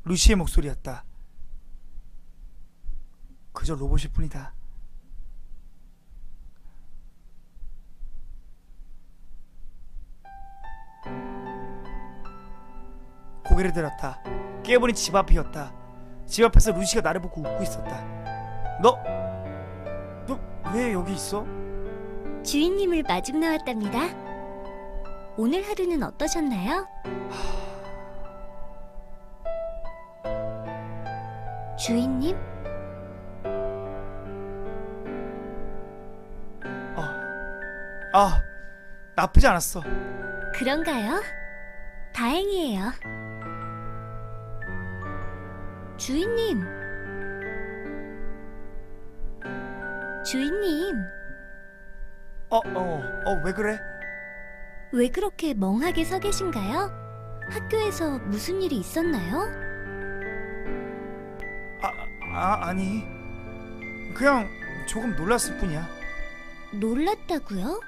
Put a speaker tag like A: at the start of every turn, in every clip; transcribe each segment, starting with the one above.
A: 루시의 목소리였다. 그저 로봇일 뿐이다. 고개를 들었다. 깨어보니 집 앞이었다. 집 앞에서 루시가 나를 보고 웃고 있었다. 너 왜 여기 있어?
B: 주인님을 마중 나왔답니다. 오늘 하루는 어떠셨나요? 주인님?
A: 나쁘지 않았어.
B: 그런가요? 다행이에요. 주인님. 주인님.
A: 왜 그래?
B: 왜 그렇게 멍하게 서 계신가요? 학교에서 무슨 일이 있었나요?
A: 아니. 그냥 조금 놀랐을 뿐이야.
B: 놀랐다고요?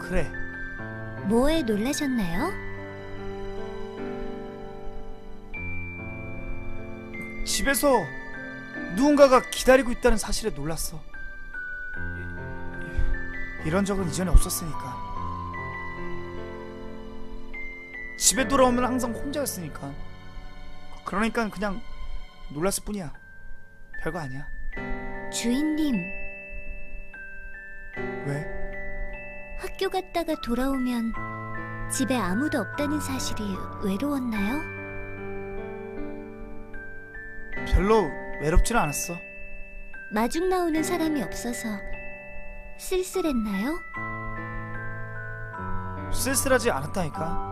A: 그래.
B: 뭐에 놀라셨나요?
A: 집에서 누군가가 기다리고 있다는 사실에 놀랐어. 이런 적은 이전에 없었으니까. 집에 돌아오면 항상 혼자였으니까. 그러니까 그냥 놀랐을 뿐이야. 별거 아니야.
B: 주인님,
A: 왜?
B: 학교 갔다가 돌아오면 집에 아무도 없다는 사실이 외로웠나요?
A: 별로 외롭지는 않았어.
B: 마중 나오는 사람이 없어서 쓸쓸했나요?
A: 쓸쓸하지 않았다니까.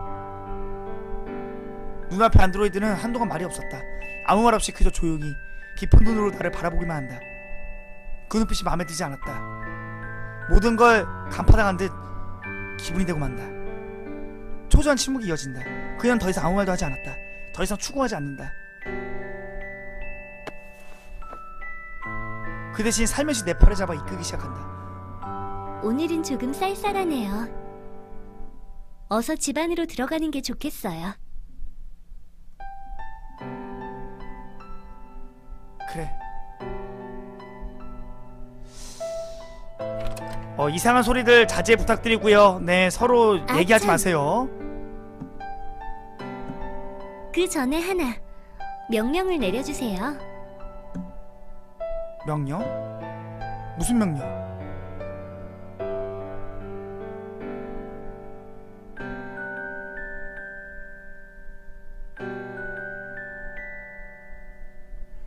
A: 눈앞에 안드로이드는 한동안 말이 없었다. 아무 말 없이 그저 조용히 깊은 눈으로 나를 바라보기만 한다. 그 눈빛이 마음에 들지 않았다. 모든 걸 간파당한 듯 기분이 되고 만다. 초조한 침묵이 이어진다. 그녀는 더 이상 아무 말도 하지 않았다. 더 이상 추궁하지 않는다. 그 대신 살며시 내 팔을 잡아 이끌기 시작한다.
B: 오늘은 조금 쌀쌀하네요. 어서 집 안으로 들어가는 게 좋겠어요.
A: 그래. 이상한 소리들 자제 부탁드리고요. 네, 서로 얘기하지
B: 참.
A: 마세요.
B: 그 전에 하나, 명령을 내려주세요.
A: 명령? 무슨 명령?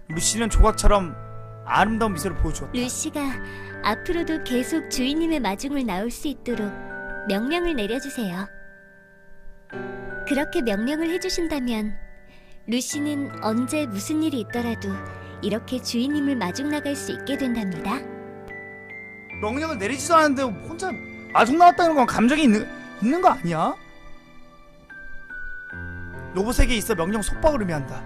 A: 루시는 조각처럼 아름다운 미소를 보여주었다.
B: 루시가 앞으로도 계속 주인님의 마중을 나올 수 있도록 명령을 내려주세요. 그렇게 명령을 해주신다면 루시는 언제 무슨 일이 있더라도 이렇게 주인님을 마중 나갈 수 있게 된답니다.
A: 명령을 내리지도 않았는데 혼자 마중 나왔다는 건 감정이 있는 거 아니야? 로봇에게 있어 명령 속박을 의미한다.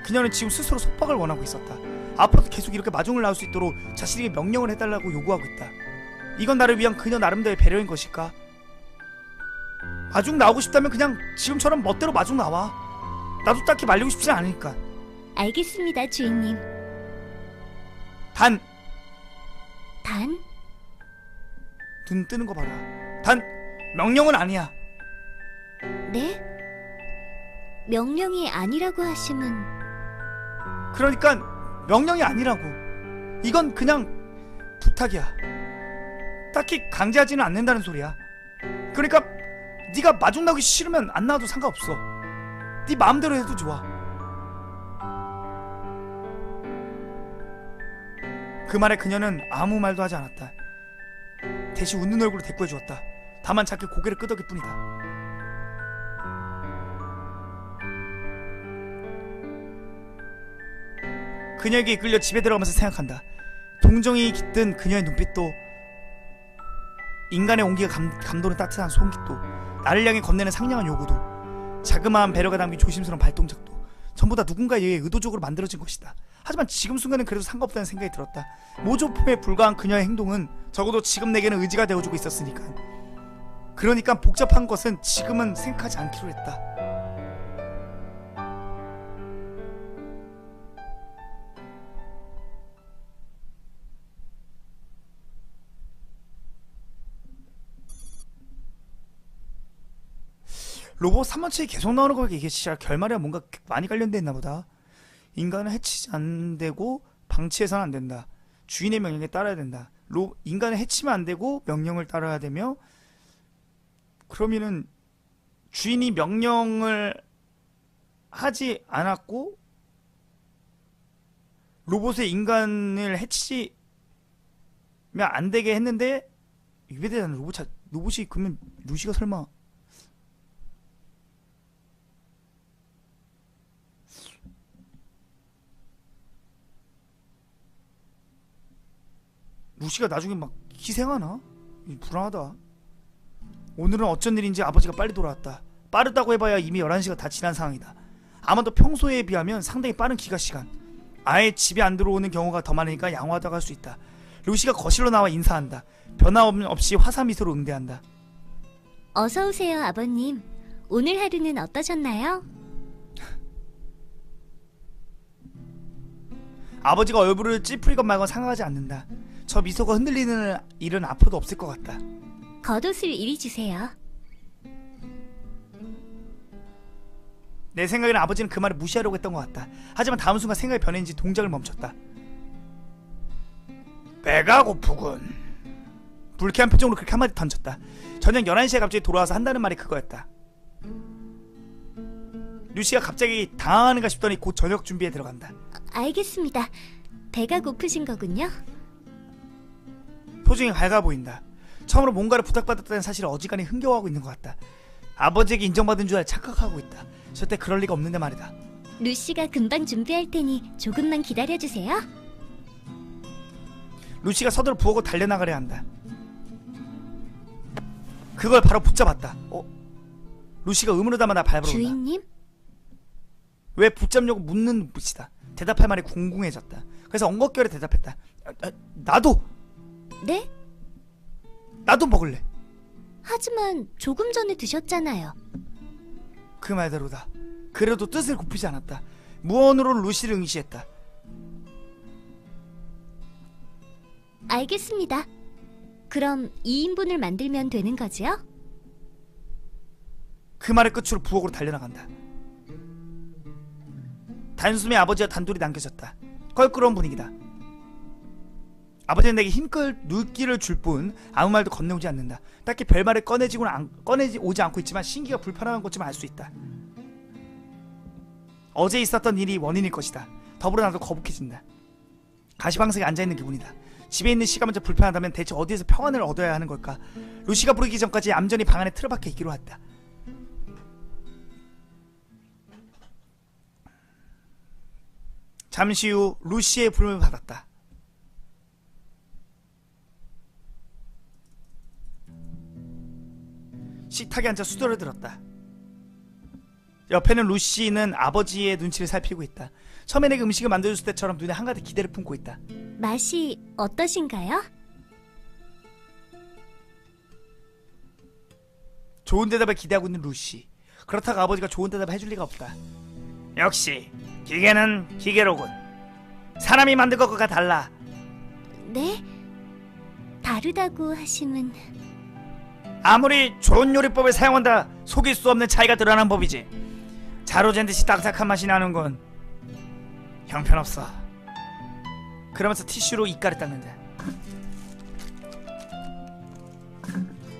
A: 그녀는 지금 스스로 속박을 원하고 있었다. 앞으로도 계속 이렇게 마중을 나올 수 있도록 자신에게 명령을 해달라고 요구하고 있다. 이건 나를 위한 그녀 나름대로의 배려인 것일까? 마중 나오고 싶다면 그냥 지금처럼 멋대로 마중 나와. 나도 딱히 말리고 싶진 않으니까.
B: 알겠습니다, 주인님.
A: 단! 눈 뜨는 거 봐라. 단! 명령은 아니야.
B: 네? 명령이 아니라고 하시면
A: 그러니까 명령이 아니라고. 이건 그냥 부탁이야. 딱히 강제하지는 않는다는 소리야. 그러니까 네가 마중 나오기 싫으면 안 나와도 상관없어. 네 마음대로 해도 좋아. 그 말에 그녀는 아무 말도 하지 않았다. 대신 웃는 얼굴로 대꾸해 주었다. 다만 작게 고개를 끄덕일 뿐이다. 그녀에게 이끌려 집에 들어가면서 생각한다. 동정이 깃든 그녀의 눈빛도, 인간의 온기가 감도는 따뜻한 손깃도, 나를 향해 건네는 상냥한 요구도, 자그마한 배려가 담긴 조심스러운 발동작도 전부 다 누군가에 의해 의도적으로 만들어진 것이다. 하지만 지금 순간은 그래도 상관없다는 생각이 들었다. 모조품에 불과한 그녀의 행동은 적어도 지금 내게는 의지가 되어주고 있었으니까. 그러니까 복잡한 것은 지금은 생각하지 않기로 했다. 로봇 3원칙이 계속 나오는 거 보니까 이게 진짜 결말이랑 뭔가 많이 관련돼 있나 보다. 인간을 해치지 안 되고 방치해서는 안 된다. 주인의 명령에 따라야 된다. 인간을 해치면 안 되고 명령을 따라야 되며, 그러면은 주인이 명령을 하지 않았고 로봇의 인간을 해치면 안 되게 했는데, 이에 대한 로봇이 그러면 루시가 설마 루시가 나중에 막 희생하나? 불안하다. 오늘은 어쩐 일인지 아버지가 빨리 돌아왔다. 빠르다고 해봐야 이미 11시가 다 지난 상황이다. 아마도 평소에 비하면 상당히 빠른 기가 시간. 아예 집에 안 들어오는 경우가 더 많으니까 양호하다고 할 수 있다. 루시가 거실로 나와 인사한다. 변화없이 화사미소로 응대한다.
B: 어서 오세요, 아버님. 오늘 하루는 어떠셨나요?
A: 아버지가 얼굴을 찌푸리 것 말고 상하지 않는다. 저 미소가 흔들리는 일은 앞으로도 없을 것 같다.
B: 겉옷을 이리 주세요.
A: 내 생각에는 아버지는 그 말을 무시하려고 했던 것 같다. 하지만 다음 순간 생각이 변했는지 동작을 멈췄다. 배가 고프군. 불쾌한 표정으로 그렇게 한마디 던졌다. 저녁 11시에 갑자기 돌아와서 한다는 말이 그거였다. 루시가 갑자기 당황하는가 싶더니 곧 저녁 준비에 들어간다.
B: 알겠습니다. 배가 고프신 거군요.
A: 표정이 밝아 보인다. 처음으로 뭔가를 부탁받았다는 사실을 어지간히 흥겨워하고 있는 것 같다. 아버지에게 인정받은 줄 착각하고 있다. 절대 그럴 리가 없는데 말이다.
B: 루시가 금방 준비할 테니 조금만 기다려주세요.
A: 루시가 서둘러 부엌으로 달려나가려 한다. 그걸 바로 붙잡았다. 루시가 의문을 담아 나 밟으러 온다.
B: 주인님?
A: 왜 붙잡냐고 묻는 눈빛이다. 대답할 말이 궁금해졌다. 그래서 엉겁결에 대답했다. 나도!
B: 네?
A: 나도 먹을래.
B: 하지만 조금 전에 드셨잖아요.
A: 그 말대로다. 그래도 뜻을 굽히지 않았다. 무언으로 루시를 응시했다.
B: 알겠습니다. 그럼 2인분을 만들면 되는 거지요?
A: 그 말을 끝으로 부엌으로 달려나간다. 단숨에 아버지와 단둘이 남겨졌다. 껄끄러운 분위기다. 아버지는 내게 힘껏 눈길을 줄 뿐 아무 말도 건네오지 않는다. 딱히 별말을 꺼내지 오지 않고 있지만 신기가 불편한 것 좀 알 수 있다. 어제 있었던 일이 원인일 것이다. 더불어 나도 거북해진다. 가시방석에 앉아있는 기분이다. 집에 있는 시가 먼저 불편하다면 대체 어디에서 평안을 얻어야 하는 걸까? 루시가 부르기 전까지 얌전히 방 안에 틀어박혀 있기로 했다. 잠시 후 루시의 부름을 받았다. 식탁에 앉아 수저를 들었다. 옆에는 루시는 아버지의 눈치를 살피고 있다. 처음에 내가 음식을 만들어줬을 때처럼 눈에 한가득 기대를 품고 있다.
B: 맛이 어떠신가요?
A: 좋은 대답을 기대하고 있는 루시. 그렇다고 아버지가 좋은 대답을 해줄 리가 없다. 역시 기계는 기계로군. 사람이 만든 것과 달라.
B: 네? 다르다고 하시면...
A: 아무리 좋은 요리법을 사용한다 속일 수 없는 차이가 드러나는 법이지. 자로 잰 듯이 딱딱한 맛이 나는군. 형편없어. 그러면서 티슈로 입가를 닦는다.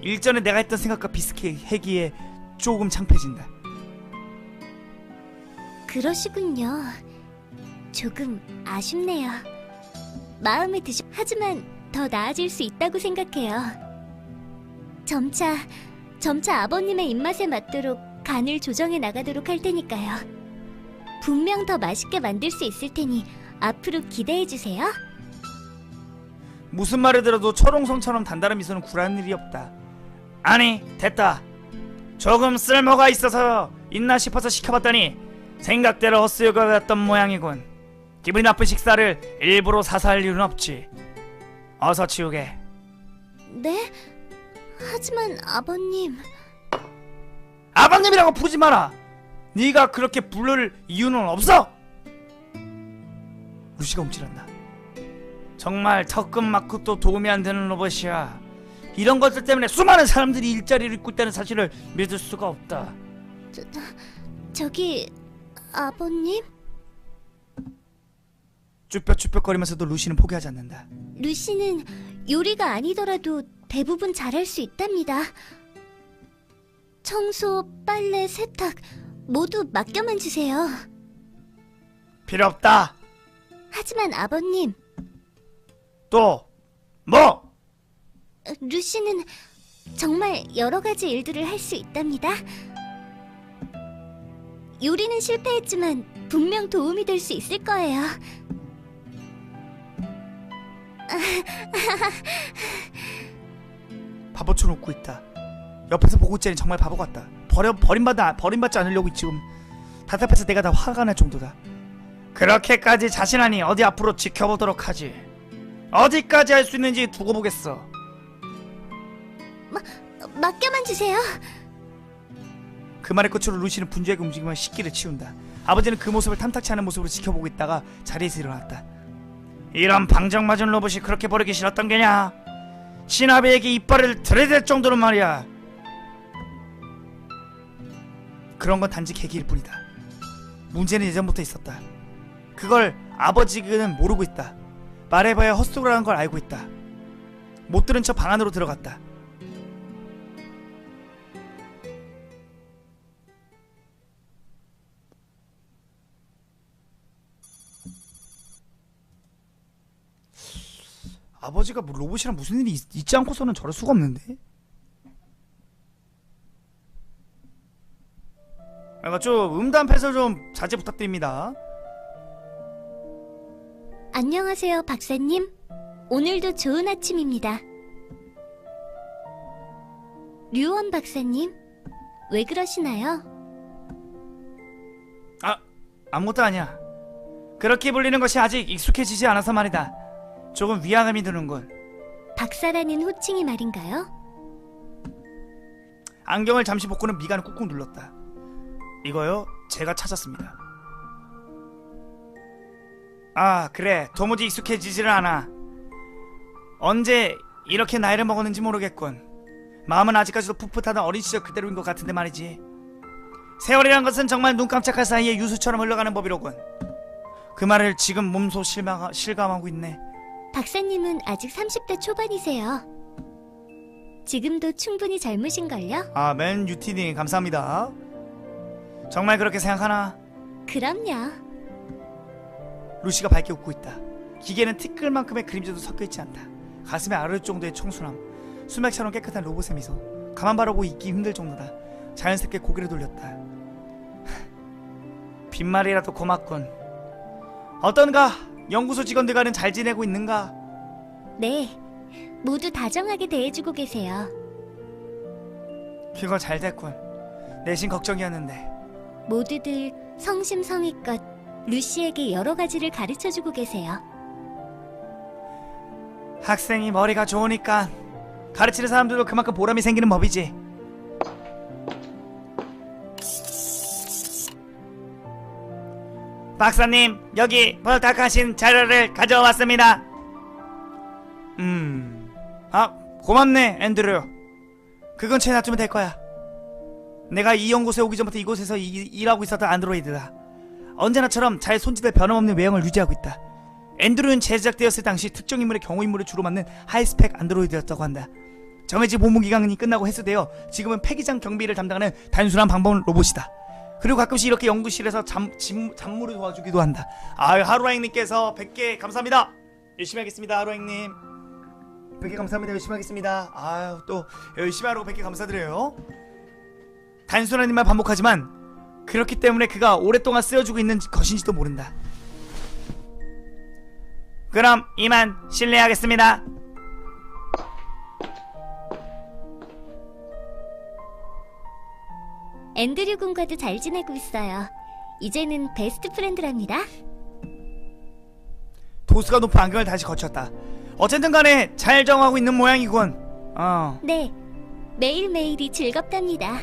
A: 일전에 내가 했던 생각과 비슷하기에 조금 창피해진다.
B: 그러시군요. 조금 아쉽네요. 마음에 하지만 더 나아질 수 있다고 생각해요. 점차 아버님의 입맛에 맞도록 간을 조정해 나가도록 할 테니까요. 분명 더 맛있게 만들 수 있을 테니 앞으로 기대해주세요.
A: 무슨 말을 들어도 철옹성처럼 단단한 미소는 굴하는 일이 없다. 아니 됐다. 조금 쓸모가 있어서 있나 싶어서 시켜봤더니 생각대로 헛수요가 던 모양이군. 기분이 나쁜 식사를 일부러 사서 할 이유는 없지. 어서 치우게.
B: 네? 하지만 아버님...
A: 아버님이라고 부르지 마라. 네가 그렇게 부를 이유는 없어. 루시가 움찔한다. 정말 턱끝 맞고도 도움이 안 되는 로봇이야. 이런 것들 때문에 수많은 사람들이 일자리를 잃고 있다는 사실을 믿을 수가 없다.
B: 저기 아버님?
A: 쭈뼛쭈뼛거리면서도 루시는 포기하지 않는다.
B: 루시는 요리가 아니더라도 대부분 잘할 수 있답니다. 청소, 빨래, 세탁 모두 맡겨만 주세요.
A: 필요 없다.
B: 하지만 아버님,
A: 또 뭐?
B: 루시는 정말 여러 가지 일들을 할 수 있답니다. 요리는 실패했지만 분명 도움이 될 수 있을 거예요.
A: 바보처럼 웃고 있다. 옆에서 보고 있자니 정말 바보 같다. 버림받지 않으려고 지금 답답해서 내가 다 화가 날 정도다. 그렇게까지 자신하니 어디 앞으로 지켜보도록 하지. 어디까지 할 수 있는지 두고 보겠어.
B: 맡겨만 주세요.
A: 그 말의 끝으로 루시는 분주하게 움직이며 식기를 치운다. 아버지는 그 모습을 탐탁치 않은 모습으로 지켜보고 있다가 자리에서 일어났다. 이런 방정맞은 로봇이 그렇게 버리기 싫었던 게냐? 신하배에게 이빨을 들이댈 정도로 말이야. 그런 건 단지 계기일 뿐이다. 문제는 예전부터 있었다. 그걸 아버지는 모르고 있다. 말해봐야 헛소리라는 걸 알고 있다. 못 들은 척 방 안으로 들어갔다. 아버지가 뭐 로봇이랑 무슨 일이 있지 않고서는 저럴 수가 없는데? 그러니까 좀 음담패설 좀 자제 부탁드립니다.
B: 안녕하세요, 박사님. 오늘도 좋은 아침입니다. 류원 박사님, 왜 그러시나요?
A: 아무것도 아니야. 그렇게 불리는 것이 아직 익숙해지지 않아서 말이다. 조금 위화감이 드는군.
B: 박사라는 호칭이 말인가요?
A: 안경을 잠시 벗고는 미간을 꾹꾹 눌렀다. 이거요? 제가 찾았습니다. 그래. 도무지 익숙해지지를 않아. 언제 이렇게 나이를 먹었는지 모르겠군. 마음은 아직까지도 풋풋하던 어린 시절 그대로인 것 같은데 말이지. 세월이란 것은 정말 눈 깜짝할 사이에 유수처럼 흘러가는 법이로군. 그 말을 지금 몸소 실감하고 있네.
B: 박사님은 아직 30대 초반이세요. 지금도 충분히 젊으신걸요?
A: 맨 유티님 감사합니다. 정말 그렇게 생각하나?
B: 그럼요.
A: 루시가 밝게 웃고 있다. 기계는 티끌만큼의 그림자도 섞여있지 않다. 가슴에 아를 정도의 청순함, 수맥처럼 깨끗한 로봇의 미소. 가만 바라보고 있기 힘들 정도다. 자연스럽게 고개를 돌렸다. 빈말이라도 고맙군. 어떤가? 연구소 직원들과는 잘 지내고 있는가?
B: 네, 모두 다정하게 대해주고 계세요.
A: 그거 잘 됐군. 내심 걱정이었는데.
B: 모두들 성심성의껏 루시에게 여러 가지를 가르쳐주고 계세요.
A: 학생이 머리가 좋으니까 가르치는 사람들도 그만큼 보람이 생기는 법이지. 박사님, 여기 부탁하신 자료를 가져왔습니다. 고맙네, 앤드류. 그 근처에 놔두면 될 거야. 내가 이 연구소에 오기 전부터 이곳에서 일하고 있었던 안드로이드다. 언제나처럼 잘 손질될 변함없는 외형을 유지하고 있다. 앤드루는 제작되었을 당시 특정 인물의 경우 인물을 주로 맡는 하이스펙 안드로이드였다고 한다. 정해진 복무 기간이 끝나고 해소되어 지금은 폐기장 경비를 담당하는 단순한 방법 로봇이다. 그리고 가끔씩 이렇게 연구실에서 잡무를 도와주기도 한다. 하루아잉님께서 100개 감사합니다. 열심히 하겠습니다. 하루아잉님 100개 감사합니다. 열심히 하겠습니다. 또 열심히 하라고 100개 감사드려요. 단순한 일만 반복하지만 그렇기 때문에 그가 오랫동안 쓰여주고 있는 것인지도 모른다. 그럼 이만 실례하겠습니다.
B: 앤드류 군과도 잘 지내고 있어요. 이제는 베스트 프렌드랍니다.
A: 도수가 높은 안경을 다시 거쳤다. 어쨌든 간에 잘 정하고 있는 모양이군.
B: 네, 매일매일이 즐겁답니다.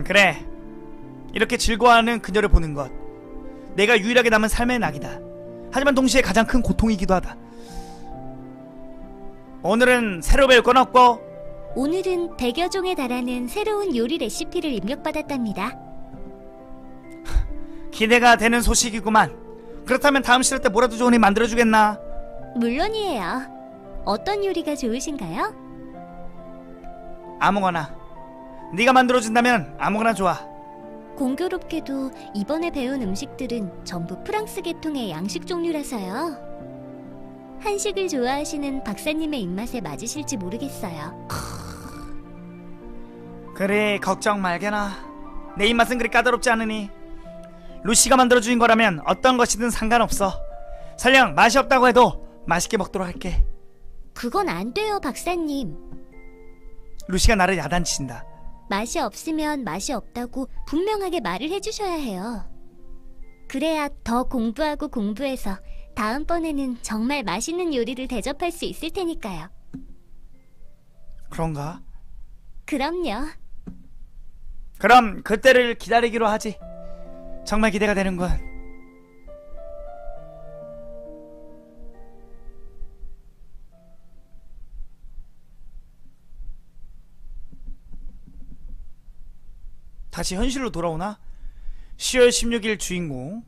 A: 그래. 이렇게 즐거워하는 그녀를 보는 것, 내가 유일하게 남은 삶의 낙이다. 하지만 동시에 가장 큰 고통이기도 하다. 오늘은 새로 배울 건 없고
B: 오늘은 100여 종에 달하는 새로운 요리 레시피를 입력받았답니다.
A: 기대가 되는 소식이구만. 그렇다면 다음 시절 때 뭐라도 좋으니 만들어주겠나?
B: 물론이에요. 어떤 요리가 좋으신가요?
A: 아무거나. 네가 만들어준다면 아무거나 좋아.
B: 공교롭게도 이번에 배운 음식들은 전부 프랑스 계통의 양식 종류라서요. 한식을 좋아하시는 박사님의 입맛에 맞으실지 모르겠어요.
A: 그래, 걱정 말게나. 내 입맛은 그리 까다롭지 않으니. 루시가 만들어주는 거라면 어떤 것이든 상관없어. 설령 맛이 없다고 해도 맛있게 먹도록 할게.
B: 그건 안 돼요, 박사님.
A: 루시가 나를 야단친다.
B: 맛이 없으면 맛이 없다고 분명하게 말을 해주셔야 해요. 그래야 더 공부하고 공부해서 다음번에는 정말 맛있는 요리를 대접할 수 있을 테니까요.
A: 그런가?
B: 그럼요.
A: 그럼 그때를 기다리기로 하지. 정말 기대가 되는군. 다시 현실로 돌아오나? 10월 16일 주인공.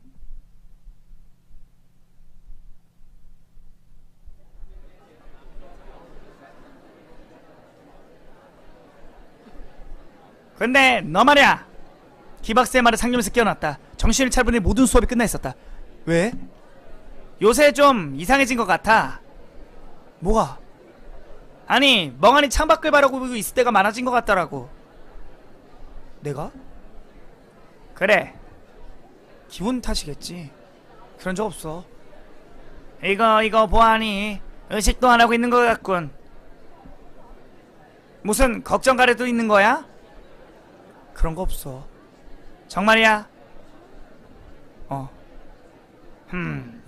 A: 근데 너 말이야. 기박스의 말에 상념에서 깨어났다. 정신을 차려보니 모든 수업이 끝나 있었다. 왜? 요새 좀 이상해진 것 같아. 뭐가? 아니, 멍하니 창밖을 바라보고 있을 때가 많아진 것 같더라고. 내가? 그래, 기분 탓이겠지. 그런 적 없어. 이거 보아하니 의식도 안 하고 있는 것 같군. 무슨 걱정 가래도 있는 거야? 그런 거 없어. 정말이야?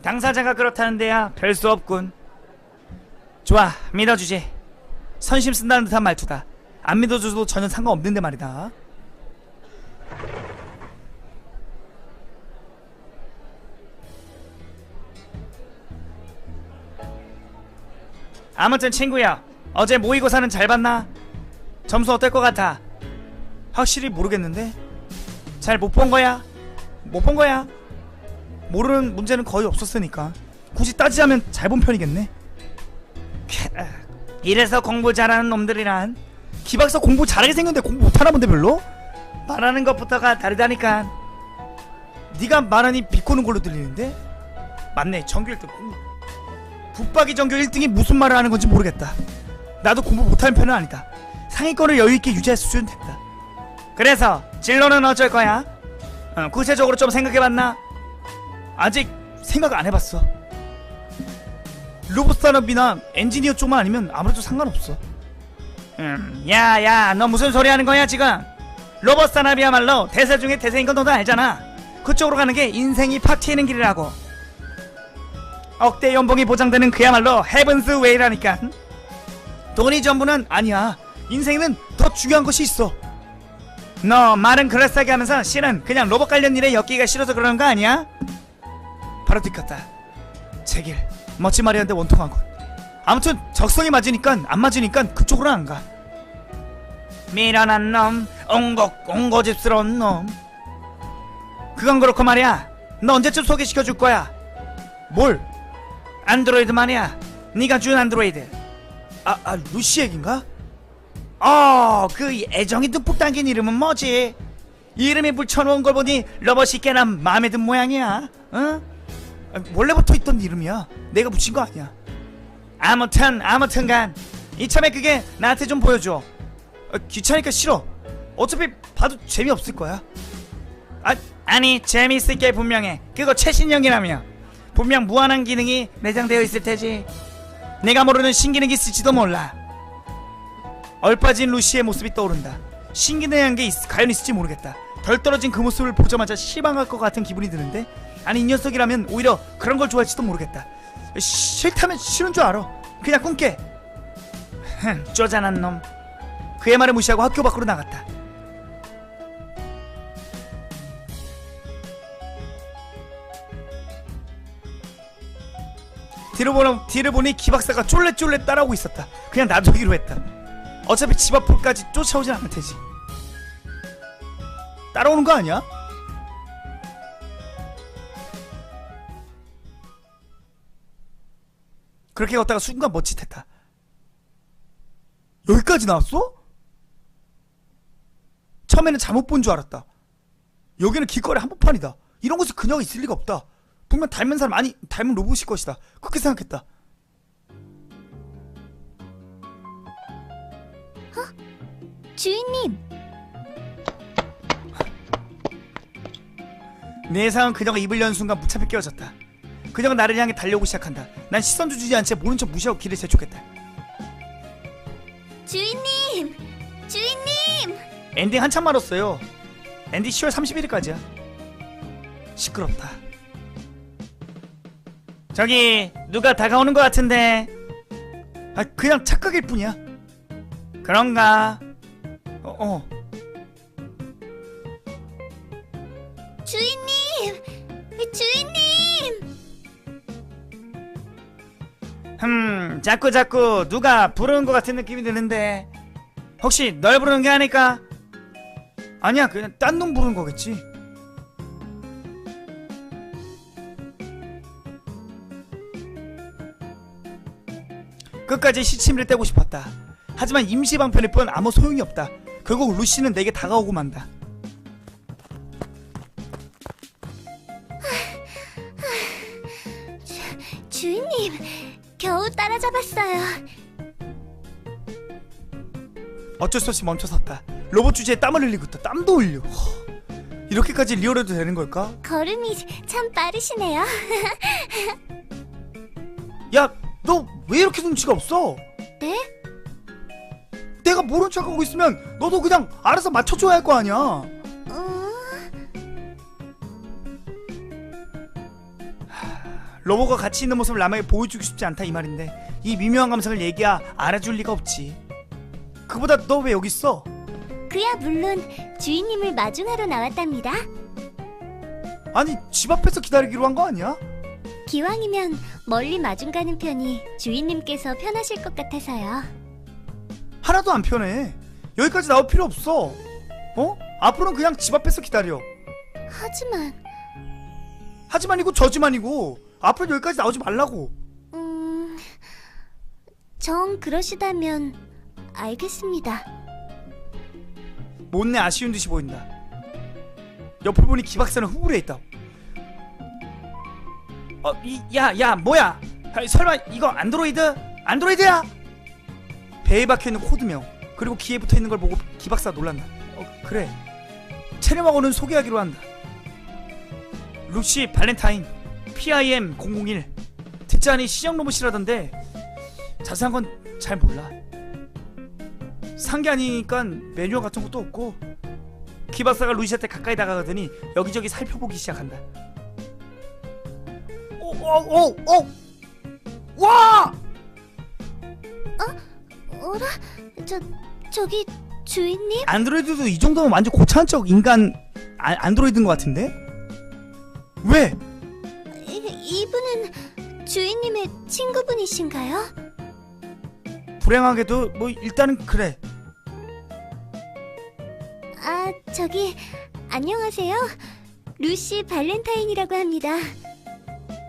A: 당사자가 그렇다는데야 별 수 없군. 좋아, 믿어주지. 선심 쓴다는 듯한 말투다. 안 믿어줘도 전혀 상관없는데 말이다. 아무튼 친구야, 어제 모의고사는 잘 봤나? 점수 어떨 것 같아? 확실히 모르겠는데? 잘 못 본 거야? 못 본 거야? 모르는 문제는 거의 없었으니까 굳이 따지자면 잘 본 편이겠네. 이래서 공부 잘하는 놈들이란. 기박사 공부 잘하게 생겼는데 공부 못하나 본데 별로? 말하는 것부터가 다르다니까. 네가 말하니 비꼬는 걸로 들리는데? 맞네, 전교 1등. 붙박이 전교 1등이 무슨 말을 하는 건지 모르겠다. 나도 공부 못하는 편은 아니다. 상위권을 여유있게 유지할 수는 된다. 그래서 진로는 어쩔 거야? 구체적으로 좀 생각해봤나? 아직 생각 안 해봤어. 로봇 산업이나 엔지니어 쪽만 아니면 아무래도 상관없어. 야야, 너 무슨 소리 하는 거야 지금? 로봇 산업이야말로 대세 중에 대세인 건 너도 알잖아. 그쪽으로 가는 게 인생이 파티하는 길이라고. 억대 연봉이 보장되는 그야말로 헤븐스 웨이라니까. 돈이 전부는 아니야. 인생에는 더 중요한 것이 있어. 너 말은 그럴싸하게 하면서 실은 그냥 로봇 관련 일에 엮이기가 싫어서 그러는 거 아니야? 바로 뒷갔다. 제길 멋진 말이었는데 원통하군. 아무튼 적성이 맞으니까 안 맞으니까 그쪽으로 안 가. 미련한 놈, 옹고집스러운 놈. 그건 그렇고 말이야. 너 언제쯤 소개시켜 줄 거야? 뭘? 안드로이드 말이야. 네가 준 안드로이드. 루시 얘긴가? 그 애정이 듬뿍 담긴 이름은 뭐지? 이름에 붙여놓은 걸 보니 로봇이 꽤나 마음에 든 모양이야. 응? 원래부터 있던 이름이야. 내가 붙인 거 아니야. 아무튼간 이참에 그게 나한테 좀 보여줘. 귀찮으니까 싫어. 어차피 봐도 재미없을 거야. 아니 재미있을 게 분명해. 그거 최신형이라며. 분명 무한한 기능이 내장되어 있을 테지. 내가 모르는 신기능이 있을지도 몰라. 얼빠진 루시의 모습이 떠오른다. 신기능한 게 과연 있을지 모르겠다. 덜 떨어진 그 모습을 보자마자 실망할 것 같은 기분이 드는데, 아니 이 녀석이라면 오히려 그런 걸 좋아할지도 모르겠다. 싫다면 싫은 줄 알아. 그냥 꿈깨. 쪼잔한 놈. 그의 말을 무시하고 학교 밖으로 나갔다. 뒤를 보니 기박사가 쫄래쫄래 따라오고 있었다. 그냥 놔두기로 했다. 어차피 집 앞까지 쫓아오진 않을 테지. 따라오는 거 아니야? 그렇게 걷다가 순간 멈칫했다. 여기까지 나왔어? 처음에는 잘못 본 줄 알았다. 여기는 길거리 한복판이다. 이런 곳에 그녀가 있을 리가 없다. 분명 닮은 사람, 아니 닮은 로봇일 것이다. 그렇게 생각했다.
B: 주인님.
A: 내 예상은 그녀가 입을 연 순간 무차별 깨어졌다. 그녀가 나를 향해 달려오고 시작한다. 난 시선도 주지 않지 모른 척 무시하고 길을 재촉했다.
B: 주인님! 주인님!
A: 엔딩 한참 멀었어요. 엔딩 10월 31일까지야. 시끄럽다. 저기 누가 다가오는 것 같은데. 아, 그냥 착각일 뿐이야. 그런가?
B: 주인님! 주인님!
A: 자꾸 누가 부르는 것 같은 느낌이 드는데 혹시 널 부르는 게 아닐까? 아니야, 그냥 딴 놈 부르는 거겠지. 끝까지 시침을 떼고 싶었다. 하지만 임시방편일 뿐 아무 소용이 없다. 결국 루시는 내게 다가오고 만다.
B: 주인님, 겨우 따라잡았어요.
A: 어쩔 수 없이 멈춰섰다. 로봇 주제에 땀을 흘리고 있다. 땀도 흘려. 이렇게까지 리얼해도 되는 걸까?
B: 걸음이 참 빠르시네요.
A: 야, 너 왜 이렇게 눈치가 없어?
B: 네?
A: 내가 모른 척하고 있으면 너도 그냥 알아서 맞춰줘야 할 거 아니야. 로봇과 같이 있는 모습을 남에게 보여주고 싶지 않다 이 말인데 이 미묘한 감성을 얘기야 알아줄 리가 없지. 그보다 너 왜 여기 있어?
B: 그야 물론 주인님을 마중하러 나왔답니다.
A: 아니 집 앞에서 기다리기로 한 거 아니야?
B: 기왕이면 멀리 마중 가는 편이 주인님께서 편하실 것 같아서요.
A: 하나도 안 편해. 여기까지 나올 필요 없어. 앞으로는 그냥 집 앞에서 기다려. 하지만이고 저지만이고 앞으로 여기까지 나오지 말라고.
B: 정 그러시다면 알겠습니다.
A: 못내 아쉬운 듯이 보인다. 옆을 보니 기박사는 후불에 있다. 야 뭐야? 설마 이거 안드로이드야? 배에 박혀있는 코드명 그리고 귀에 붙어있는 걸 보고 기박사 놀란다. 그래, 체념하고는 소개하기로 한다. 루시 발렌타인 PIM001. 듣자하니 시정 로봇이라던데 자세한 건 잘 몰라. 산 게 아니니까 매뉴얼 같은 것도 없고. 기박사가 루시한테 가까이 다가가더니 여기저기 살펴보기 시작한다. 와!
B: 어라? 저기 주인님?
A: 안드로이드도 이 정도면 완전 고차원적 인간 안드로이드인 것 같은데? 왜?
B: 이분은 주인님의 친구분이신가요?
A: 불행하게도 뭐 일단은 그래.
B: 아, 안녕하세요. 루시 발렌타인이라고 합니다.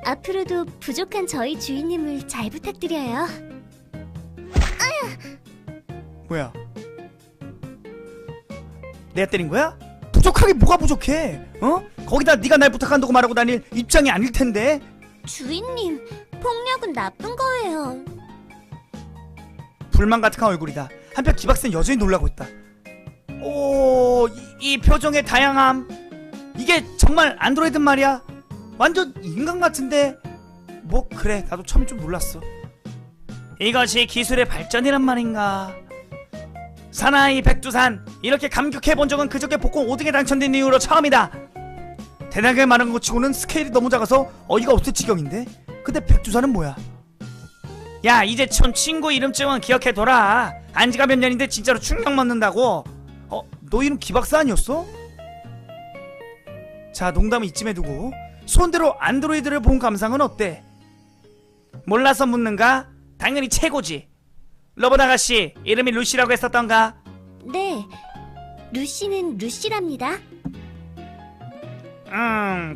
B: 앞으로도 부족한 저희 주인님을 잘 부탁드려요.
A: 뭐야? 내가 때린 거야? 부족하게 뭐가 부족해? 거기다 네가 날 부탁한다고 말하고 다닐 입장이 아닐 텐데.
B: 주인님, 폭력은 나쁜 거예요.
A: 불만 가득한 얼굴이다. 한편 기박사는 여전히 놀라고 있다. 이 표정의 다양함, 이게 정말 안드로이드 말이야? 완전 인간 같은데? 뭐 그래, 나도 처음에 좀 놀랐어. 이것이 기술의 발전이란 말인가? 사나이 백두산, 이렇게 감격해본 적은 그저께 복권 5등에 당첨된 이후로 처음이다. 대단하게 말한 것 치고는 스케일이 너무 작아서 어이가 없을 지경인데? 근데 백두산은 뭐야? 야, 이제 전 친구 이름쯤은 기억해둬라. 안지가 몇 년인데 진짜로 충격 먹는다고. 너 이름 기박사 아니었어? 자, 농담은 이쯤에 두고 손대로 안드로이드를 본 감상은 어때? 몰라서 묻는가? 당연히 최고지. 로봇 아가씨 이름이 루시라고 했었던가?
B: 네, 루시는 루시랍니다.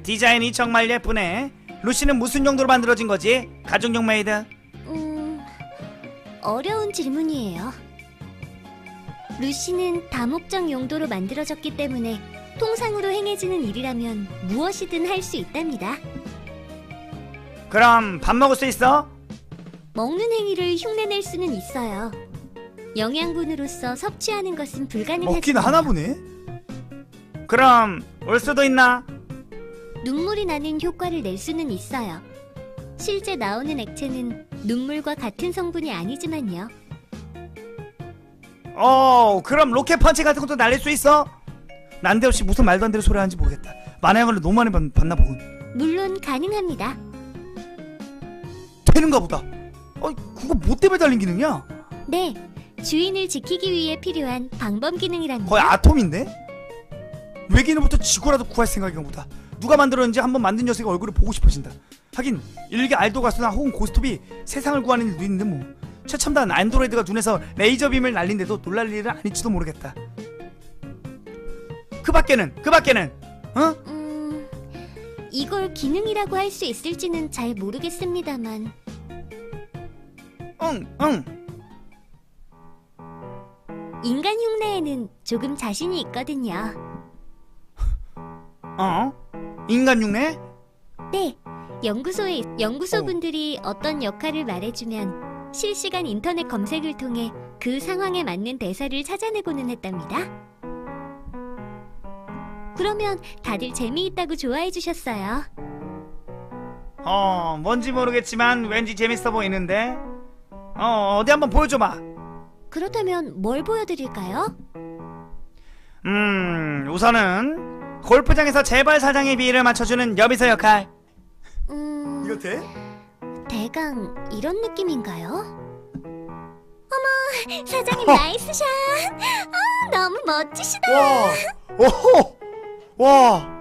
A: 디자인이 정말 예쁘네. 루시는 무슨 용도로 만들어진 거지? 가정용 메이드?
B: 어려운 질문이에요. 루시는 다목적 용도로 만들어졌기 때문에 통상으로 행해지는 일이라면 무엇이든 할 수 있답니다.
A: 그럼 밥 먹을 수 있어?
B: 먹는 행위를 흉내낼 수는 있어요. 영양분으로서 섭취하는 것은 불가능하지만
A: 먹긴 하나 보네. 그럼 울 수도 있나?
B: 눈물이 나는 효과를 낼 수는 있어요. 실제 나오는 액체는 눈물과 같은 성분이 아니지만요.
A: 그럼 로켓 펀치 같은 것도 날릴 수 있어? 난데없이 무슨 말도 안 되는 소리 하는지 모르겠다. 만화 영화를 너무 많이 봤나 보군.
B: 물론 가능합니다.
A: 되는가 보다. 그거 뭐 때문에 달린 기능이야?
B: 네, 주인을 지키기 위해 필요한 방범 기능이랍니다.
A: 거의 아톰인데? 외계인으로부터 지구라도 구할 생각인가 보다. 누가 만들었는지 한번 만든 녀석의 얼굴을 보고 싶어진다. 하긴 일개 알도 가수나 혹은 고스톱이 세상을 구하는 일도 있는데 뭐 최첨단 안드로이드가 눈에서 레이저 빔을 날린데도 놀랄 일은 아닐지도 모르겠다. 그 밖에는
B: 이걸 기능이라고 할 수 있을지는 잘 모르겠습니다만 인간 흉내에는 조금 자신이 있거든요.
A: 인간 흉내?
B: 네, 연구소 분들이 어떤 역할을 말해주면 실시간 인터넷 검색을 통해 그 상황에 맞는 대사를 찾아내고는 했답니다. 그러면 다들 재미있다고 좋아해 주셨어요.
A: 뭔지 모르겠지만 왠지 재밌어 보이는데. 어디 한번 보여줘봐.
B: 그렇다면 뭘 보여드릴까요?
A: 우선은 골프장에서 재벌 사장의 비위를 맞춰주는 여비서 역할. 이거 돼?
B: 대강 이런 느낌인가요? 어머, 사장님 나이스샷! 너무 멋지시다!
A: 와! 오호! 와!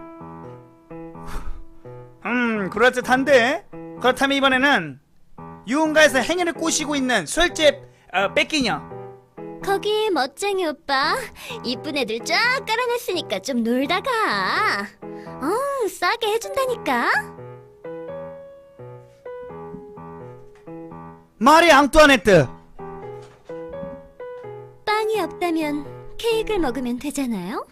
A: 그럴듯한데? 그렇다면 이번에는 유흥가에서 행인을 꼬시고 있는 술집 뺏기녀.
B: 거기 멋쟁이 오빠, 이쁜 애들 쫙 깔아놨으니까 좀 놀다 가. 싸게 해준다니까.
A: 마리 앙뚜아네트.
B: 빵이 없다면 케이크를 먹으면 되잖아요.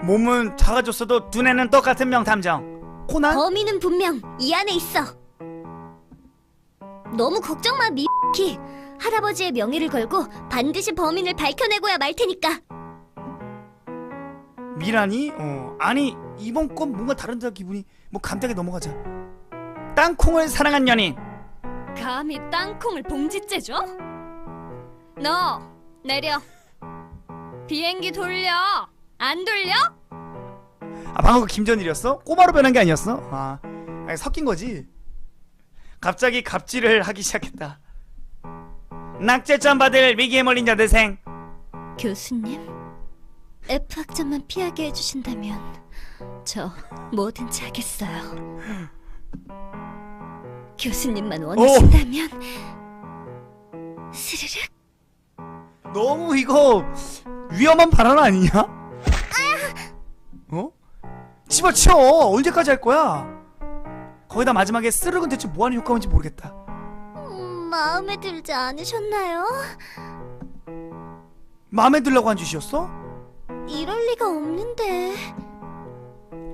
A: 몸은 작아졌어도 두뇌는 똑같은 명탐정 코난?
B: 범인은 분명 이 안에 있어. 너무 걱정 마, 미키. 할아버지의 명예를 걸고 반드시 범인을 밝혀내고야 말 테니까.
A: 미라니? 아니 이번 건 뭔가 다른다. 기분이 뭐 간단하게 넘어가자. 땅콩을 사랑한 연인.
B: 감히 땅콩을 봉지째줘? 너 내려. 비행기 돌려. 안 돌려?
A: 방금 김전일이었어? 꼬마로 변한 게 아니었어? 아니, 섞인 거지. 갑자기 갑질을 하기 시작했다. 낙제점 받을 위기에 몰린 여대생.
B: 교수님, F학점만 피하게 해주신다면 저 뭐든지 하겠어요. 교수님만 원하신다면 스르륵.
A: 너무 이거 위험한 발언 아니냐? 집어치워. 언제까지 할 거야? 거기다 마지막에 스르륵은 대체 뭐하는 효과인지 모르겠다.
B: 마음에 들지 않으셨나요?
A: 마음에 들라고 한 짓이었어?
B: 이럴 리가 없는데.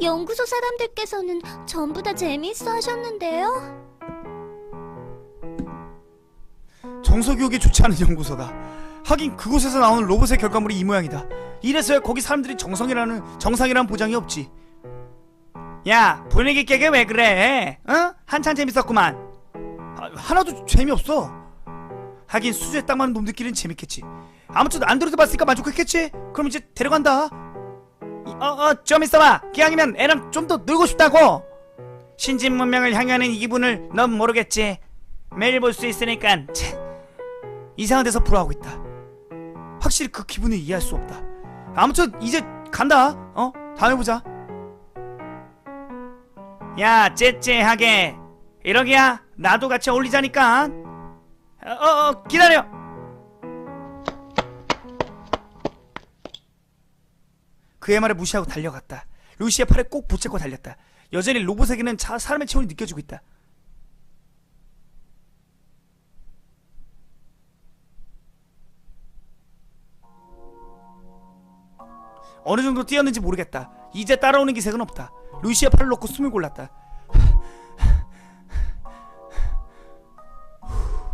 B: 연구소 사람들께서는 전부 다 재미있어 하셨는데요.
A: 정서교육에 좋지 않은 연구소다. 하긴 그곳에서 나오는 로봇의 결과물이 이 모양이다. 이래서야 거기 사람들이 정상이라는 보장이 없지. 야, 분위기 깨게 왜 그래? 한참 재밌었구만. 하나도 재미없어. 하긴 수주에 딱 맞는 놈들끼리는 재밌겠지. 아무튼 안드로이드 봤으니까 만족했겠지? 그럼 이제 데려간다. 좀 있어봐. 기왕이면 애랑 좀 더 놀고 싶다고. 신진 문명을 향하는 이 기분을 넌 모르겠지. 매일 볼 수 있으니까 이상한 데서 불어하고 있다. 확실히 그 기분을 이해할 수 없다. 아무튼 이제 간다. 다음에 보자. 야, 째째하게 이러기야 나도 같이 어울리자니까. 기다려. 그의 말을 무시하고 달려갔다. 루시의 팔에 꼭 붙잡고 달렸다. 여전히 로봇에게는 사람의 체온이 느껴지고 있다. 어느 정도 뛰었는지 모르겠다. 이제 따라오는 기색은 없다. 루시의 팔을 놓고 숨을 골랐다.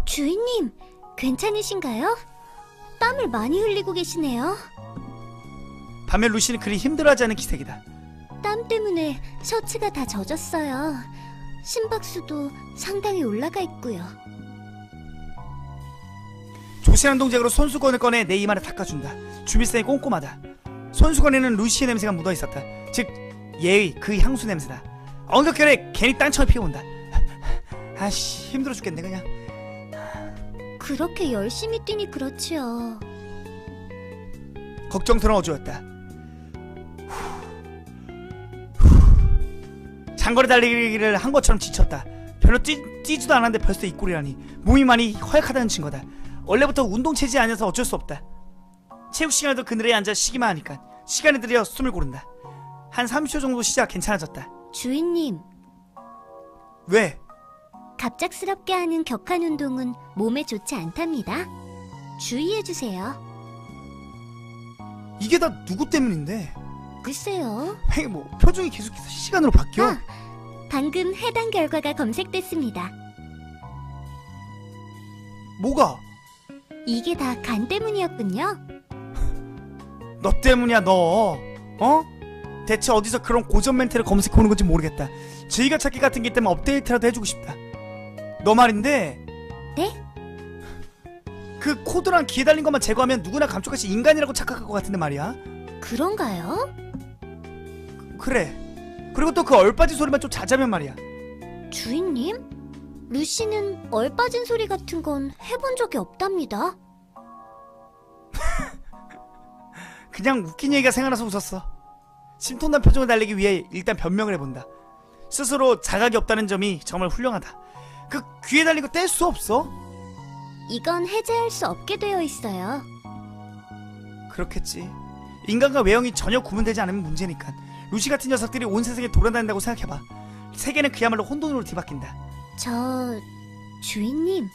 B: 주인님, 괜찮으신가요? 땀을 많이 흘리고 계시네요.
A: 밤에 루시는 그리 힘들어하지 않은 기색이다.
B: 땀 때문에 셔츠가 다 젖었어요. 심박수도 상당히 올라가 있고요.
A: 조신한 동작으로 손수건을 꺼내 내 이마를 닦아준다. 주비성이 꼼꼼하다. 손수건에는 루시의 냄새가 묻어있었다. 즉 얘의 그 향수 냄새다. 엉격결에 괜히 딴청을 피워온다. 아씨 힘들어 죽겠네 그냥.
B: 그렇게 열심히 뛰니 그렇지요.
A: 걱정스러운 어조였다. 장거리 달리기를 한 것처럼 지쳤다. 별로 뛰지도 않았는데 벌써 이 꼴이라니. 몸이 많이 허약하다는 증거다. 원래부터 운동체질이 아니어서 어쩔 수 없다. 체육 시간에도 그늘에 앉아 쉬기만 하니까 시간을 들여 숨을 고른다. 한 30초 정도 쉬자 괜찮아졌다.
B: 주인님,
A: 왜?
B: 갑작스럽게 하는 격한 운동은 몸에 좋지 않답니다. 주의해주세요.
A: 이게 다 누구 때문인데?
B: 글쎄요.
A: 뭐 표정이 계속 시간으로 바뀌어?
B: 아, 방금 해당 결과가 검색됐습니다.
A: 뭐가?
B: 이게 다 간 때문이었군요.
A: 너 때문이야 너. 대체 어디서 그런 고전 멘트를 검색해오는 건지 모르겠다. 즐겨찾기 같은 게 있다면 업데이트라도 해주고 싶다. 너 말인데
B: 네?
A: 그 코드랑 귀에 달린 것만 제거하면 누구나 감쪽같이 인간이라고 착각할 것 같은데 말이야.
B: 그런가요?
A: 그래. 그리고 또 그 얼빠진 소리만 좀 자자면 말이야.
B: 주인님? 루시는 얼빠진 소리 같은 건 해본 적이 없답니다.
A: 그냥 웃긴 얘기가 생각나서 웃었어. 심통난 표정을 달리기 위해 일단 변명을 해본다. 스스로 자각이 없다는 점이 정말 훌륭하다. 그 귀에 달린 거 뗄 수 없어?
B: 이건 해제할 수 없게 되어 있어요.
A: 그렇겠지. 인간과 외형이 전혀 구분되지 않으면 문제니까. 루시 같은 녀석들이 온 세상에 돌아다닌다고 생각해봐. 세계는 그야말로 혼돈으로 뒤바뀐다.
B: 주인님,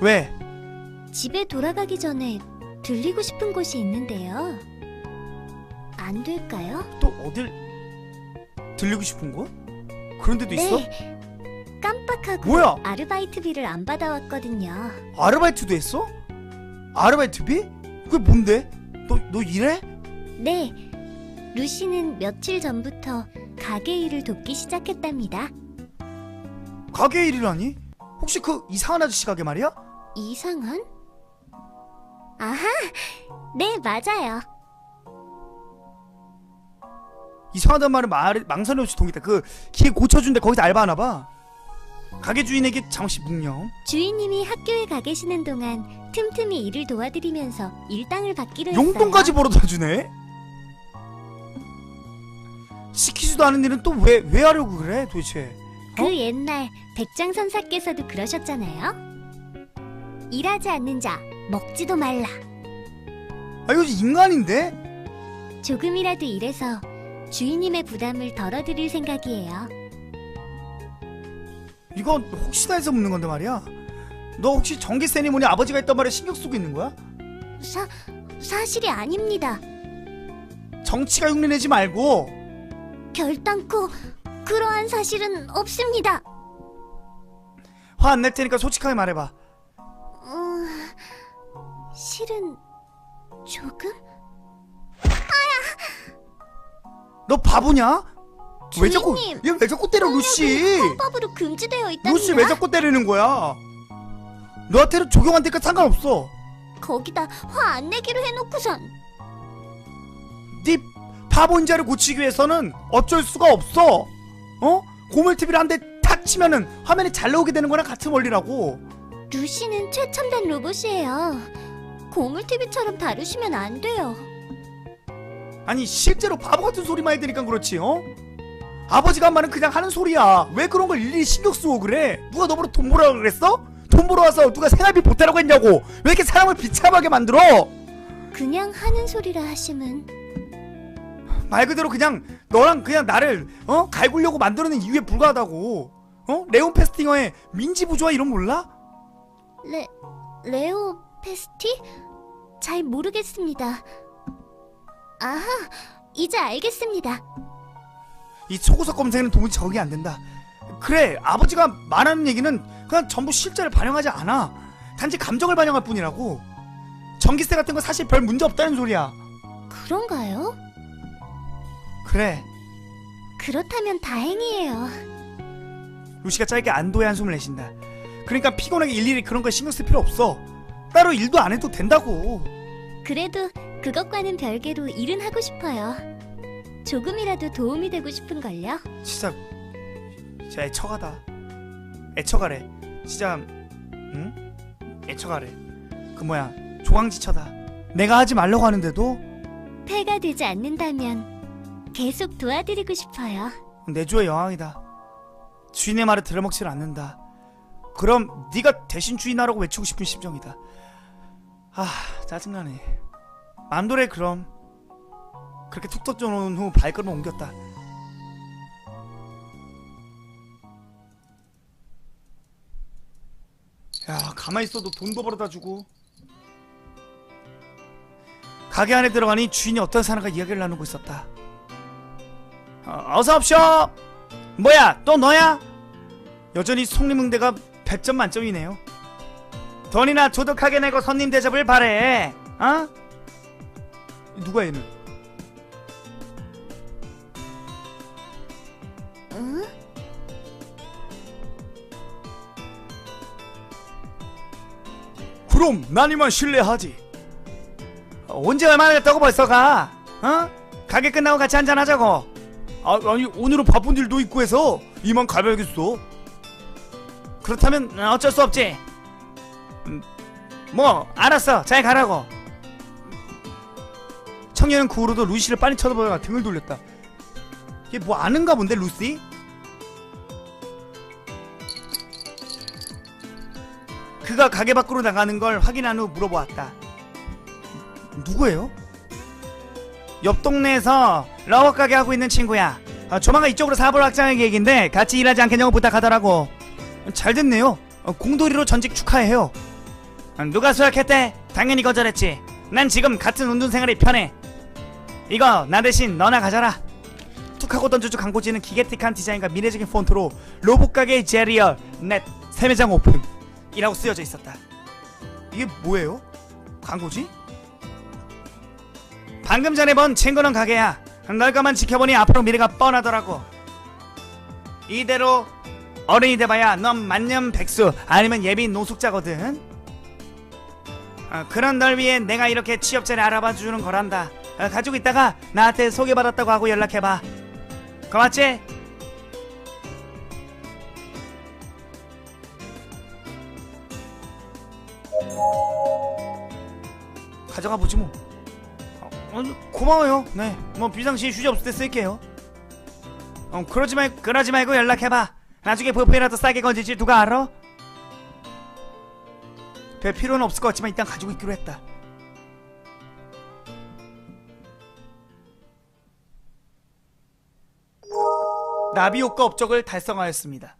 A: 왜?
B: 집에 돌아가기 전에 들리고 싶은 곳이 있는데요. 안 될까요?
A: 또 어딜 들리고 싶은 곳? 그런 데도 있어?
B: 네. 깜빡하고
A: 뭐야?
B: 아르바이트비를 안 받아왔거든요.
A: 아르바이트도 했어? 아르바이트비? 그게 뭔데? 너 일해?
B: 네. 루시는 며칠 전부터 가게 일을 돕기 시작했답니다.
A: 가게 일이라니? 혹시 그 이상한 아저씨 가게 말이야?
B: 이상한? 아하! 네, 맞아요.
A: 이상하단 말은 망설임 없이 동의다. 그 길 고쳐준데 거기서 알바하나봐. 가게 주인에게 잠시 묵념.
B: 주인님이 학교에 가 계시는 동안 틈틈이 일을 도와드리면서 일당을 받기로 했어요.
A: 용돈까지 벌어다 주네? 시키지도 않은 일은 또 왜 하려고 그래 도대체?
B: 그 옛날 백장선사께서도 그러셨잖아요. 일하지 않는 자 먹지도 말라.
A: 아 이거 인간인데?
B: 조금이라도 일해서 주인님의 부담을 덜어드릴 생각이에요.
A: 이건 혹시나 해서 묻는 건데 말이야. 너 혹시 정기 세리머니 아버지가 있단 말에 신경 쓰고 있는 거야?
B: 사실이 아닙니다.
A: 정치가 흉내내지 말고.
B: 결단코 그러한 사실은 없습니다.
A: 화 안 낼 테니까 솔직하게 말해봐.
B: 실은 조금?
A: 너 바보냐? 왜 자꾸
B: 주인님!
A: 얘 왜 자꾸 때려 루시?
B: 헌법으로 금지되어 있답니다.
A: 루시 왜 자꾸 때리는 거야? 너한테는 적용한 데까 상관없어.
B: 거기다 화 안 내기로 해놓고선.
A: 네 바본 자를 고치기 위해서는 어쩔 수가 없어. 고물TV를 한 대 탁 치면은 화면이 잘 나오게 되는 거랑 같은 원리라고.
B: 루시는 최첨단 로봇이에요. 고물TV처럼 다루시면 안 돼요.
A: 아니 실제로 바보 같은 소리만 해드니까 그렇지. 아버지가 한 말은 그냥 하는 소리야. 왜 그런 걸 일일이 신경 쓰고 그래? 누가 너보러 돈 벌으라고 그랬어? 돈 벌어 와서 누가 생활비 보태라고 했냐고. 왜 이렇게 사람을 비참하게 만들어?
B: 그냥 하는 소리라 하시면.
A: 말 그대로 그냥 너랑 그냥 나를 갈구려고 만들어낸 이유에 불과하다고. 레온 페스팅어의 민지 부조화 이런 몰라?
B: 레오 페스티? 잘 모르겠습니다. 아하, 이제 알겠습니다.
A: 이 초고속 검색에는 도무지 적응이 안 된다. 그래, 아버지가 말하는 얘기는 그냥 전부 실제를 반영하지 않아. 단지 감정을 반영할 뿐이라고. 전기세 같은 거 사실 별 문제 없다는 소리야.
B: 그런가요?
A: 그래.
B: 그렇다면 다행이에요.
A: 루시가 짧게 안도의 한숨을 내쉰다. 그러니까 피곤하게 일일이 그런 거 신경 쓸 필요 없어. 따로 일도 안 해도 된다고.
B: 그래도 그것과는 별개로 일은 하고 싶어요. 조금이라도 도움이 되고 싶은걸요.
A: 진짜 애처가다. 애처가래. 진짜 응? 애처가래. 그 뭐야, 조강지처다. 내가 하지 말라고 하는데도
B: 폐가 되지 않는다면 계속 도와드리고 싶어요.
A: 내조의 여왕이다. 주인의 말을 들어먹질 않는다. 그럼 네가 대신 주인하라고 외치고 싶은 심정이다. 아, 짜증나네. 맘도래. 그럼 그렇게 툭 던져놓은 후 발걸음을 옮겼다. 야, 가만히 있어도 돈도 벌어다주고. 가게 안에 들어가니 주인이 어떤 사람과 이야기를 나누고 있었다. 어서 옵쇼. 뭐야, 또 너야? 여전히 속림응대가 100점 만점이네요. 돈이나 조득하게 내고 손님 대접을 바래. 누가 얘는?
B: 응?
A: 그럼 난 이만 실례하지. 언제 얼마나 됐다고 벌써 가? 가게 끝나고 같이 한잔하자고. 아니 오늘은 바쁜 일도 있고 해서 이만 가봐야겠어. 그렇다면 어쩔 수 없지. 뭐 알았어, 잘 가라고. 청년은 그 후로도 루시를 빤히 쳐다보다가 등을 돌렸다. 얘 뭐 아는가 본데, 루시? 그가 가게 밖으로 나가는 걸 확인한 후 물어보았다. 누구예요? 옆 동네에서 러버 가게 하고 있는 친구야. 조만간 이쪽으로 사업을 확장할 계획인데 같이 일하지 않겠냐고 부탁하더라고. 잘 됐네요. 공돌이로 전직 축하해요. 누가 수락했대? 당연히 거절했지. 난 지금 같은 운동 생활이 편해. 이거 나 대신 너나 가져라. 툭하고 던져준 광고지는 기계틱한 디자인과 미래적인 폰트로 로봇 가게 제리얼 넷 3매장 오픈 이라고 쓰여져 있었다. 이게 뭐예요? 광고지? 방금 전에 본 친구는 가게야. 널 것만 지켜보니 앞으로 미래가 뻔하더라고. 이대로 어른이 돼봐야 넌 만년백수 아니면 예비 노숙자거든. 그런 널 위해 내가 이렇게 취업자를 알아봐주는 거란다. 가지고 있다가 나한테 소개받았다고 하고 연락해봐. 고맙지? 가져가 보지 뭐. 고마워요. 네, 뭐 비상시 휴지 없을 때 쓸게요. 그러지 말고 연락해봐. 나중에 부표이라도 싸게 건질지 누가 알아? 별 필요는 없을 것 같지만 일단 가지고 있기로 했다. 나비 효과 업적을 달성하였습니다.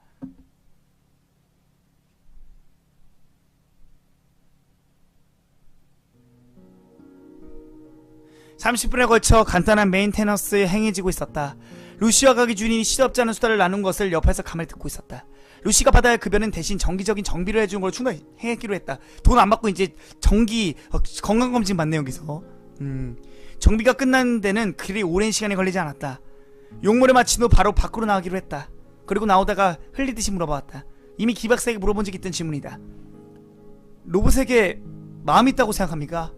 A: 30분에 걸쳐 간단한 메인테너스에 행해지고 있었다. 루시와 가게 주인이 시덥지 않은 수다를 나눈 것을 옆에서 가만히 듣고 있었다. 루시가 받아야 할 급여는 대신 정기적인 정비를 해주는 걸 충분히 해기로 했다. 돈 안 받고 이제 정기 건강검진 받네 여기서. 정비가 끝나는 데는 그리 오랜 시간이 걸리지 않았다. 용모를 마친 후 바로 밖으로 나가기로 했다. 그리고 나오다가 흘리듯이 물어보았다. 이미 기박사에게 물어본 적이 있던 질문이다. 로봇에게 마음이 있다고 생각합니까?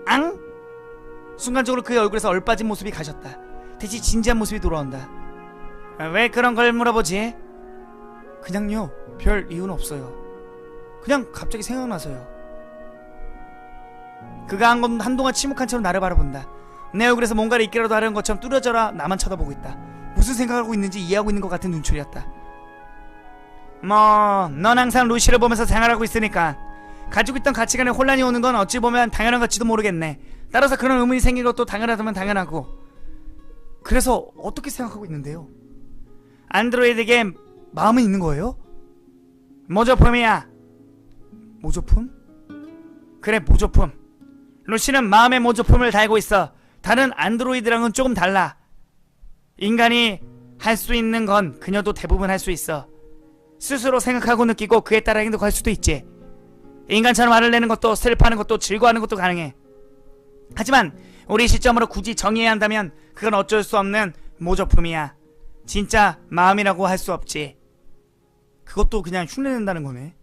A: 앙? 순간적으로 그의 얼굴에서 얼빠진 모습이 가셨다. 대신 진지한 모습이 돌아온다. 왜 그런 걸 물어보지? 그냥요, 별 이유는 없어요. 그냥 갑자기 생각나서요. 그가 한동안 침묵한 채로 나를 바라본다. 내 얼굴에서 뭔가를 잊기라도 하려는 것처럼 뚜려져라 나만 쳐다보고 있다. 무슨 생각하고 있는지 이해하고 있는 것 같은 눈초리였다. 뭐 넌 항상 루시를 보면서 생활하고 있으니까 가지고 있던 가치관에 혼란이 오는 건 어찌 보면 당연한 것지도 모르겠네. 따라서 그런 의문이 생긴 것도 당연하다면 당연하고. 그래서 어떻게 생각하고 있는데요? 안드로이드에게 마음은 있는 거예요? 모조품이야. 모조품? 그래, 모조품. 루시는 마음의 모조품을 달고 있어. 다른 안드로이드랑은 조금 달라. 인간이 할 수 있는 건 그녀도 대부분 할 수 있어. 스스로 생각하고 느끼고 그에 따라 행동할 수도 있지. 인간처럼 화를 내는 것도 슬퍼하는 것도 즐거워하는 것도 가능해. 하지만 우리 시점으로 굳이 정의해야 한다면 그건 어쩔 수 없는 모조품이야. 진짜 마음이라고 할 수 없지. 그것도 그냥 흉내낸다는 거네.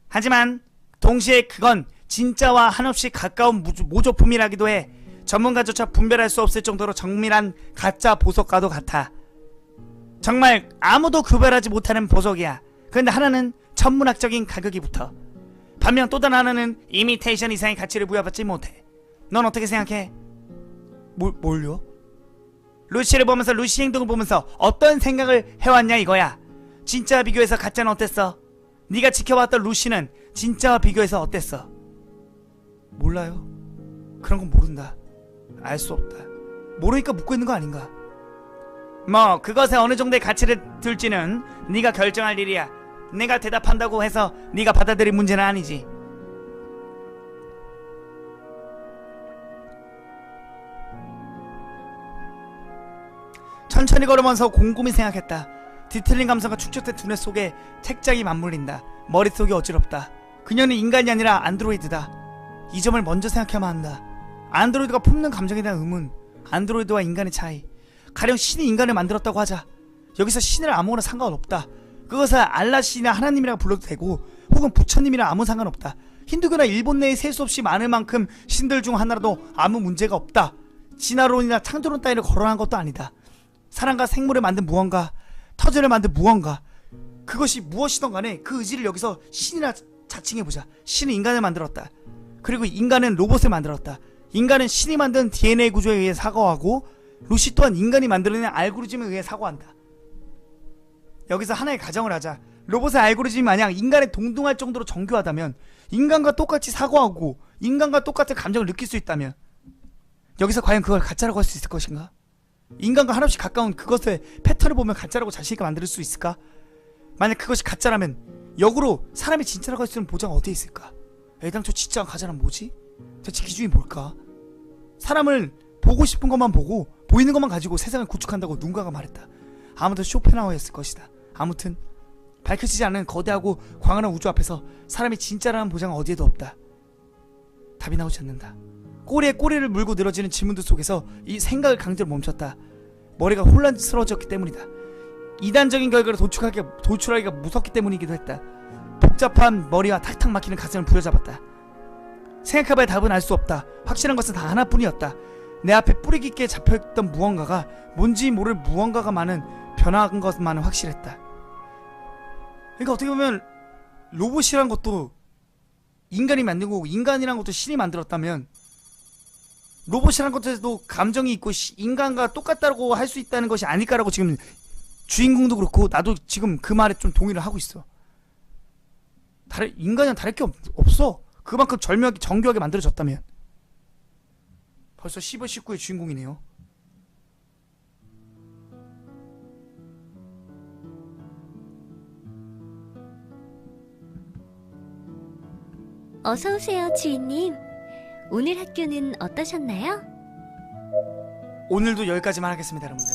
A: 하지만 동시에 그건 진짜와 한없이 가까운 모조품이라기도 해. 전문가조차 분별할 수 없을 정도로 정밀한 가짜 보석과도 같아. 정말 아무도 구별하지 못하는 보석이야. 그런데 하나는 천문학적인 가격이 붙어. 반면 또 다른 하나는 이미테이션 이상의 가치를 부여받지 못해. 넌 어떻게 생각해? 뭘요? 루시를 보면서 루시 행동을 보면서 어떤 생각을 해왔냐 이거야. 진짜와 비교해서 가짜는 어땠어? 네가 지켜봤던 루시는 진짜와 비교해서 어땠어? 몰라요. 그런 건 모른다. 알 수 없다. 모르니까 묻고 있는 거 아닌가? 뭐 그것에 어느 정도의 가치를 둘지는 네가 결정할 일이야. 내가 대답한다고 해서 네가 받아들일 문제는 아니지. 천천히 걸으면서 곰곰이 생각했다. 뒤틀린 감성과 축적된 두뇌 속에 책장이 맞물린다. 머릿속이 어지럽다. 그녀는 인간이 아니라 안드로이드다. 이 점을 먼저 생각해야만 한다. 안드로이드가 품는 감정에 대한 의문, 안드로이드와 인간의 차이. 가령 신이 인간을 만들었다고 하자. 여기서 신을 아무거나 상관없다. 그것을 알라 신이나 하나님이라고 불러도 되고 혹은 부처님이랑 아무 상관없다. 힌두교나 일본 내에 셀 수 없이 많을 만큼 신들 중 하나라도 아무 문제가 없다. 진화론이나 창조론 따위를 거론한 것도 아니다. 사람과 생물을 만든 무언가, 터전을 만든 무언가, 그것이 무엇이든 간에 그 의지를 여기서 신이라 자칭해보자. 신은 인간을 만들었다. 그리고 인간은 로봇을 만들었다. 인간은 신이 만든 DNA 구조에 의해 사고하고 루시 또한 인간이 만들어낸 알고리즘에 의해 사고한다. 여기서 하나의 가정을 하자. 로봇의 알고리즘이 마냥 인간에 동등할 정도로 정교하다면, 인간과 똑같이 사고하고 인간과 똑같은 감정을 느낄 수 있다면, 여기서 과연 그걸 가짜라고 할 수 있을 것인가? 인간과 한없이 가까운 그것의 패턴을 보면 가짜라고 자신있게 만들 수 있을까? 만약 그것이 가짜라면 역으로 사람이 진짜라고 할 수 있는 보장은 어디에 있을까? 애당초 진짜가 가짜란 뭐지? 대체 기준이 뭘까? 사람을 보고 싶은 것만 보고 보이는 것만 가지고 세상을 구축한다고 누군가가 말했다. 아무도 쇼펜하우어였을 것이다. 아무튼 밝혀지지 않은 거대하고 광활한 우주 앞에서 사람이 진짜라는 보장은 어디에도 없다. 답이 나오지 않는다. 꼬리에 꼬리를 물고 늘어지는 질문들 속에서 이 생각을 강제로 멈췄다. 머리가 혼란스러워졌기 때문이다. 이단적인 결과를 도출하기가 무섭기 때문이기도 했다. 복잡한 머리와 탁탁 막히는 가슴을 부여잡았다. 생각해봐야 답은 알 수 없다. 확실한 것은 다 하나뿐이었다. 내 앞에 뿌리 깊게 잡혀있던 무언가가 뭔지 모를 무언가가 많은 변화한 것만은 확실했다. 그러니까 어떻게 보면 로봇이란 것도 인간이 만든 거고 인간이란 것도 신이 만들었다면 로봇이란 것에도 감정이 있고 인간과 똑같다고 할 수 있다는 것이 아닐까라고 지금 주인공도 그렇고 나도 지금 그 말에 좀 동의를 하고 있어. 인간이랑 다를 게 없어. 그만큼 정교하게 만들어졌다면. 벌써 10월 19일 주인공이네요.
B: 어서오세요, 주인님. 오늘 학교는 어떠셨나요?
A: 오늘도 여기까지만 하겠습니다, 여러분들.